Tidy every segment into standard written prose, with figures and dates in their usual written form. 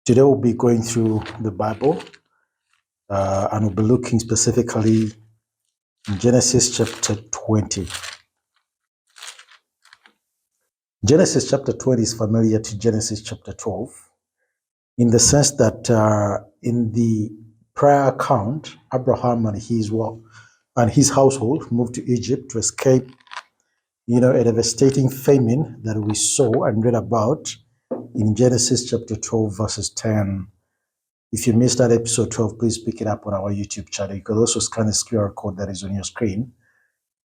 Today we'll be going through the Bible and we'll be looking specifically in Genesis chapter 20. Genesis chapter 20 is familiar to Genesis chapter 12 in the sense that in the prior account, Abraham and his household moved to Egypt to escape, a devastating famine that we saw and read about in Genesis chapter 12, verses 10. If you missed that episode 12, please pick it up on our YouTube channel. You can also scan the QR code that is on your screen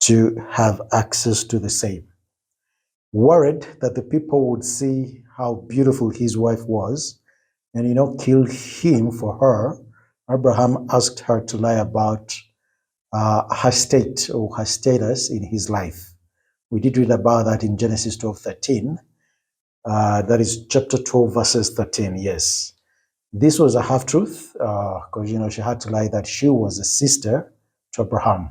to have access to the same. Worried that the people would see how beautiful his wife was and, kill him for her, Abraham asked her to lie about her state or her status in his life. We did read about that in Genesis 12:13. That is chapter 12, verses 13, yes. This was a half-truth because, she had to lie that she was a sister to Abraham.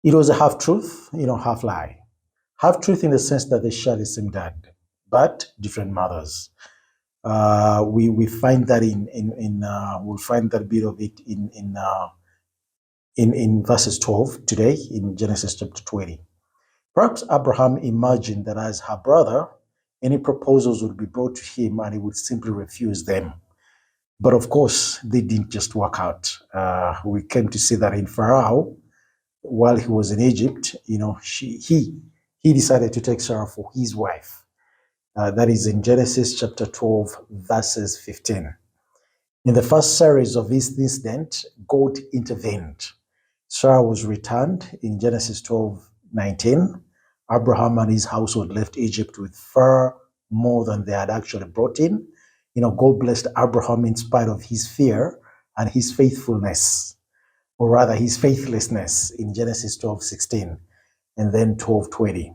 It was a half-truth, half-lie. Half-truth in the sense that they share the same dad, but different mothers. We find that we'll find that bit of it in verses 12 today in Genesis chapter 20. Perhaps Abraham imagined that as her brother, any proposals would be brought to him and he would simply refuse them. But of course, they didn't just work out. We came to see that in Pharaoh, while he was in Egypt, he decided to take Sarah for his wife. That is in Genesis chapter 12, verses 15. In the first series of this incident, God intervened. Sarah was returned in Genesis 12:19. Abraham and his household left Egypt with far more than they had actually brought in. God blessed Abraham in spite of his fear and his faithfulness, or rather his faithlessness in Genesis 12:16 and then 12:20.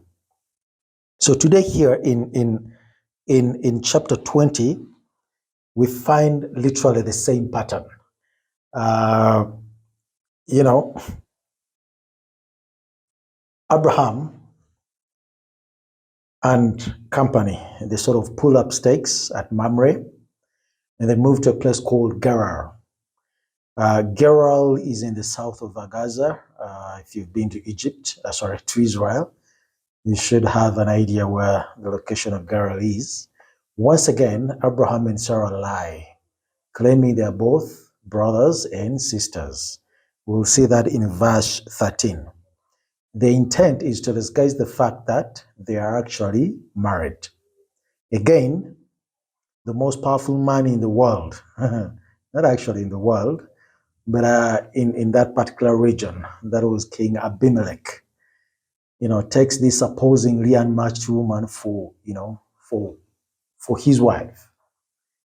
So today here in chapter 20, we find literally the same pattern. Abraham and company, they sort of pull up stakes at Mamre and they move to a place called Gerar. Gerar is in the south of Gaza. If you've been to to Israel, you should have an idea where the location of Gerar is. Once again, Abraham and Sarah lie, claiming they are both brothers and sisters. We'll see that in verse 13. The intent is to disguise the fact that they are actually married. Again, the most powerful man in the world, not actually in the world, but in that particular region, that was King Abimelech, takes this supposedly unmatched woman for his wife,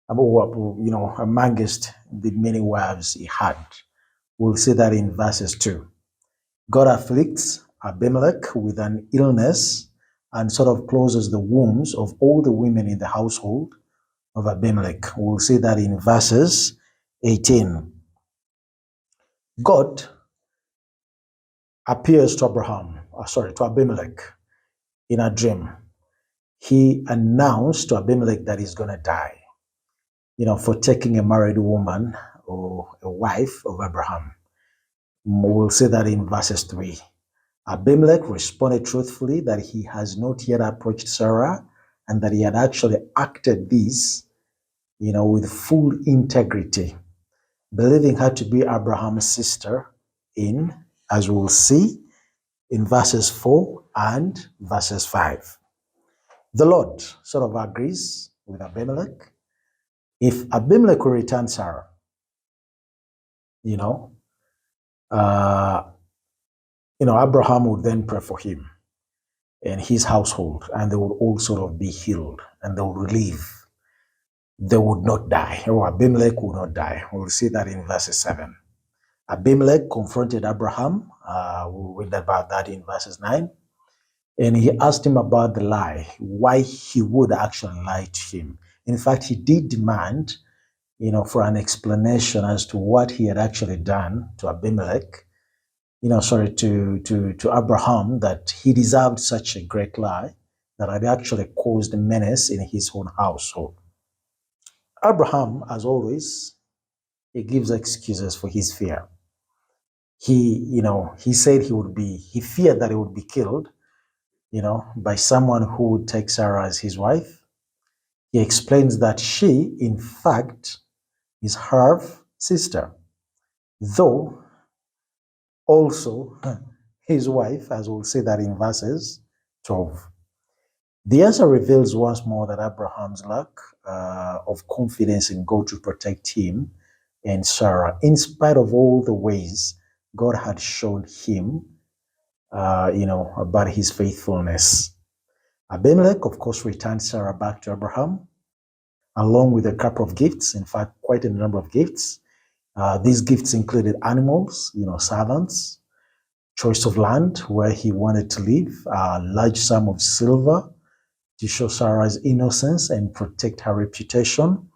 amongst the many wives he had. We'll see that in verses 2. God afflicts Abimelech with an illness and sort of closes the wombs of all the women in the household of Abimelech. We'll see that in verses 18. God appears to Abimelech in a dream. He announced to Abimelech that he's going to die, for taking a married woman or a wife of Abraham. We'll see that in verses 3. Abimelech responded truthfully that he has not yet approached Sarah and that he had actually acted this, with full integrity, believing her to be Abraham's sister as we'll see, in verses 4 and verses 5. The Lord sort of agrees with Abimelech. If Abimelech will return Sarah, Abraham would then pray for him and his household, and they would all sort of be healed and they would live. They would not die, or Abimelech would not die. We'll see that in verses 7. Abimelech confronted Abraham. We'll read about that in verses 9. And he asked him about the lie, why he would actually lie to him. In fact, he did demand, for an explanation as to what he had actually done to Abimelech, to Abraham, that he deserved such a great lie that had actually caused a menace in his own household. Abraham, as always, he gives excuses for his fear. He said he feared that he would be killed, by someone who would take Sarah as his wife. He explains that she, in fact, is half sister, though also his wife, as we'll see that in verses 12. The answer reveals once more that Abraham's lack of confidence in God to protect him and Sarah, in spite of all the ways God had shown him, about his faithfulness. Abimelech, of course, returned Sarah back to Abraham, along with a couple of gifts, in fact, quite a number of gifts. These gifts included animals, servants, choice of land where he wanted to live, a large sum of silver to show Sarah's innocence and protect her reputation.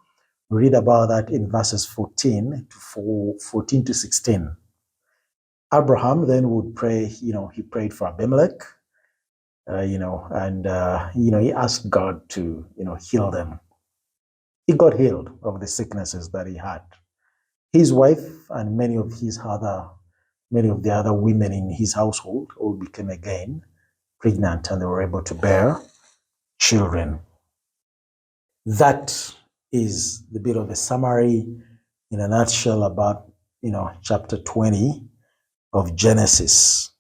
We read about that in verses 14 to 16. Abraham then would pray, he prayed for Abimelech, he asked God to, heal them. He got healed of the sicknesses that he had. His wife and many of the other women in his household all became again pregnant, and they were able to bear children. That is the bit of a summary in a nutshell about, chapter 20 of Genesis.